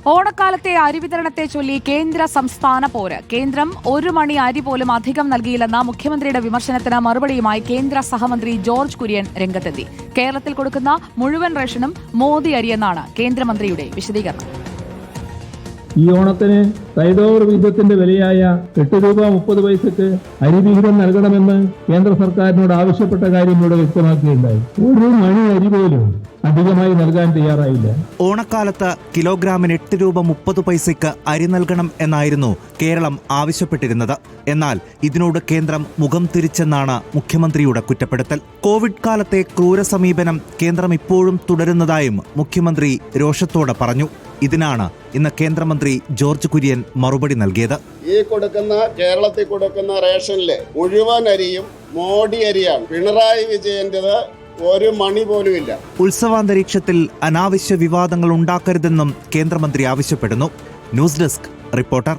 ഓണക്കാലത്തെ അരി വിതരണത്തെ ചൊല്ലി കേന്ദ്ര സംസ്ഥാന പോര്. കേന്ദ്രം ഒരു മണി അരി പോലും അധികം നൽകിയില്ലെന്ന മുഖ്യമന്ത്രിയുടെ വിമർശനത്തിന് മറുപടിയുമായി കേന്ദ്ര സഹമന്ത്രി ജോർജ് കുര്യൻ രംഗത്തെത്തി. കേരളത്തിൽ കൊടുക്കുന്ന മുഴുവൻ റേഷനും മോദി അരിയെന്നാണ് കേന്ദ്രമന്ത്രിയുടെ വിശദീകരണം. ഈ ഓണത്തിന് സൈഡ് ഓവർ വിഹിതത്തിന്റെ വിലയായ 8 രൂപ 30 പൈസക്ക് അരിവിഹിതം നൽകണമെന്ന് കേന്ദ്ര സർക്കാരിനോട് ആവശ്യപ്പെട്ട കാര്യം ഇവിടെ വ്യക്തമാക്കിയിട്ടുണ്ടായി. ഒരു മണി അരി പോലും അധികമായി നൽകാൻ തയ്യാറായില്ല. ഓണക്കാലത്ത് കിലോഗ്രാമിന് 8 രൂപ 30 പൈസയ്ക്ക് അരി നൽകണം എന്നായിരുന്നു കേരളം ആവശ്യപ്പെട്ടിരുന്നത്. എന്നാൽ ഇതിനോട് കേന്ദ്രം മുഖം തിരിച്ചെന്നാണ് മുഖ്യമന്ത്രിയുടെ കുറ്റപ്പെടുത്തൽ. കോവിഡ് കാലത്തെ ക്രൂര സമീപനം കേന്ദ്രം ഇപ്പോഴും തുടരുന്നതായും മുഖ്യമന്ത്രി രോഷത്തോടെ പറഞ്ഞു. ഇതിനാണ് ഇന്ന് കേന്ദ്രമന്ത്രി ജോർജ് കുര്യൻ മറുപടി നൽകിയത്. ഈ കേരളത്തിൽ കൊടുക്കുന്ന റേഷനിലെ മുഴുവൻ അരിയും മോഡി അരിയാണ്. പിണറായി വിജയന്റേത് ഒരു മണി പോലുമില്ല. ഉത്സവാന്തരീക്ഷത്തിൽ അനാവശ്യ വിവാദങ്ങൾ ഉണ്ടാക്കരുതെന്നും കേന്ദ്രമന്ത്രി ആവശ്യപ്പെടുന്നു. News desk reporter.